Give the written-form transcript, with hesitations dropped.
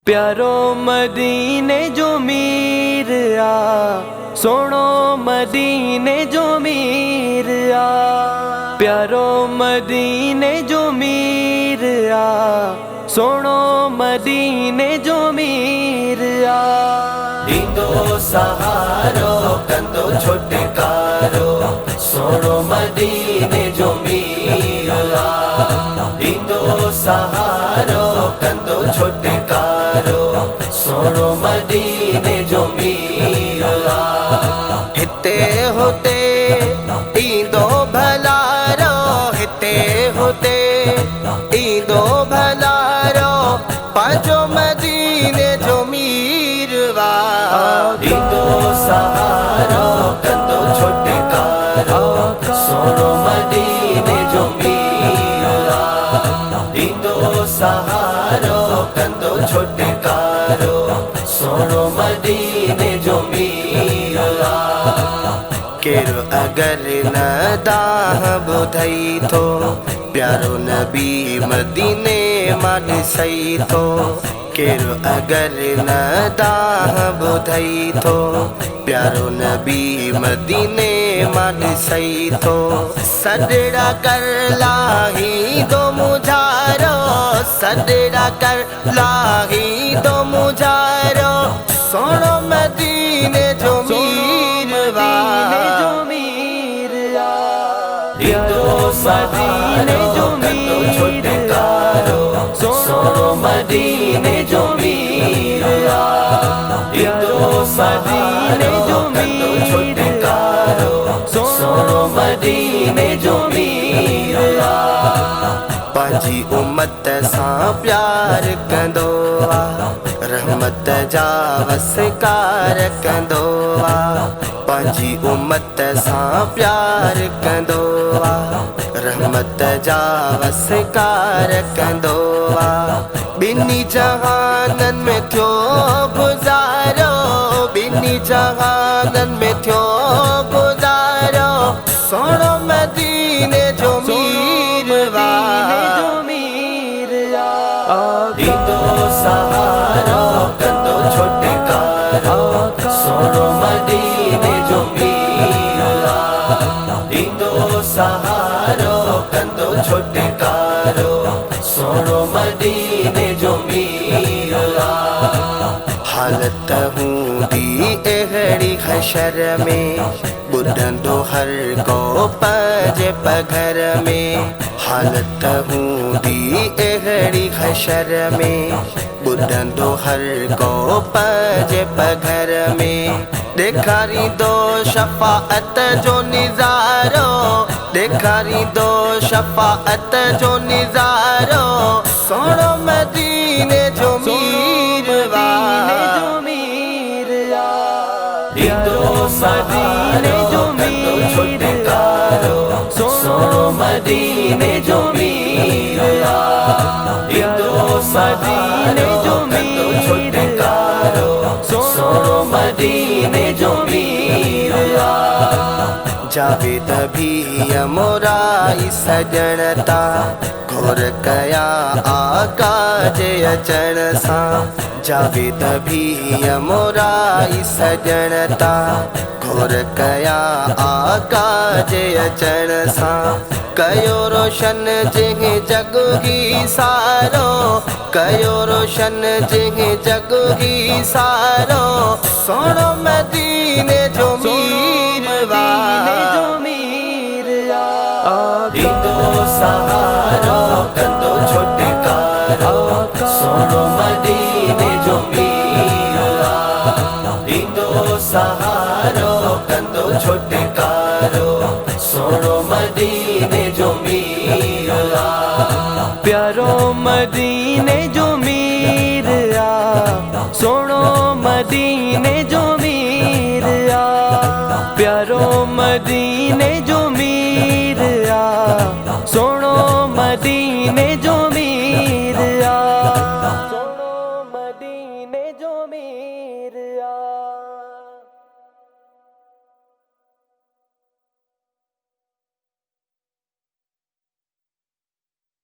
प्यारो मदीने जो मीर आ, सोनो मदीने जो मीर आ। प्यारो मदीने जो मीर आ, सोनो मदीने जो मीर आ। दीदो सहारो कंदो छुटकारो, सोनो मदीने जो मीर आ। दीदो सहारो कंदो छुटकारो, सोनो मदीने जो मीर आ। हिते होते ईंदो भलारो, हिते होते ईंदो भलारो, पंहिंजो मदीने जो मीर वा। दीदो सहारो कंदो छुटकारो, सोनो मदीने जो मीर आ। दीदो सहारो कंदो छुटकारो, सोनो मदीने जो मीर आ। केरो अगर न दाह बुधई थो, प्यारो नबी मदीने मां ॾिसई थो। केरो अगर न दाह बुधई थो, प्यारो नबी मदीने मां ॾिसई थो। सॾड़ा कर लाही दो मुझारो, सॾड़ा कर लाही दो मुझारो, सोनो मदीने जो मीर वा। दीदो मदीने जो मीर छुटकारो, सोनो मदीने जो मीर आ। दीदो मदीने जो मीर छुटकारो, सोनो मदीने जो मीर आ। पंहिंजी उम्मत सां प्यार कंदो आ, रहमत जा वसकार कंदो आ। पंहिंजी उम्मत सां प्यार कंदो आ, रहमत जा वसकार कंदो आ। ॿिन्ही जहाननि में थियो गुज़ारो, ॿिन्ही जहाननि में थियो गुज़ारो, सोनो मदीने जो मीर वा। दीदो सहारो कंदो छुटकारो, सोनो मदीने जो मीर आ। दीदो सहारो कंदो छुटकारो, सोनो मदीने जो मीर आ। हालत हूंदी अहिड़ी हशर में, ॿुधंदो हर को पंहिंजे पघर में। हालत हूंदी अहिड़ी हशर में, ॿुधंदो हर को पंहिंजे पघर में। ॾेखारींदो शफ़ाअत जो निज़ारो, ॾेखारींदो शफ़ाअत जो निज़ारो, सोनो मदीने जो मीर वा। दीदो मदीने जो मीर छुटकारो, सोनो मदीने जो मीर आ। दीदो मदीने जो मीर छुटकारो, सोनो मदीने जो मीर आ। जावेद भी मोराई सजणता, घोर कया आका जे अचण सां। जावेद भी मोराई सजणता, घोर कया आका जे अचण सां। कयो रोशन जंहिं जग ही सारो, कयो रोशन जंहिं जग ही सारो, सोनो मदीने जो मीर वा। दीदो सहारो कंदो छुटकारो, सोनो मदीने जो मीर आ। दीदो सहारो कंदो छुटकारो, सोनो मदीने जो मीर आ। प्यारो मदीने जो मीर आ, सोनो मदीने जो मीर आ। प्यारो मदीने जो मीर आ, सोनो मदीने जो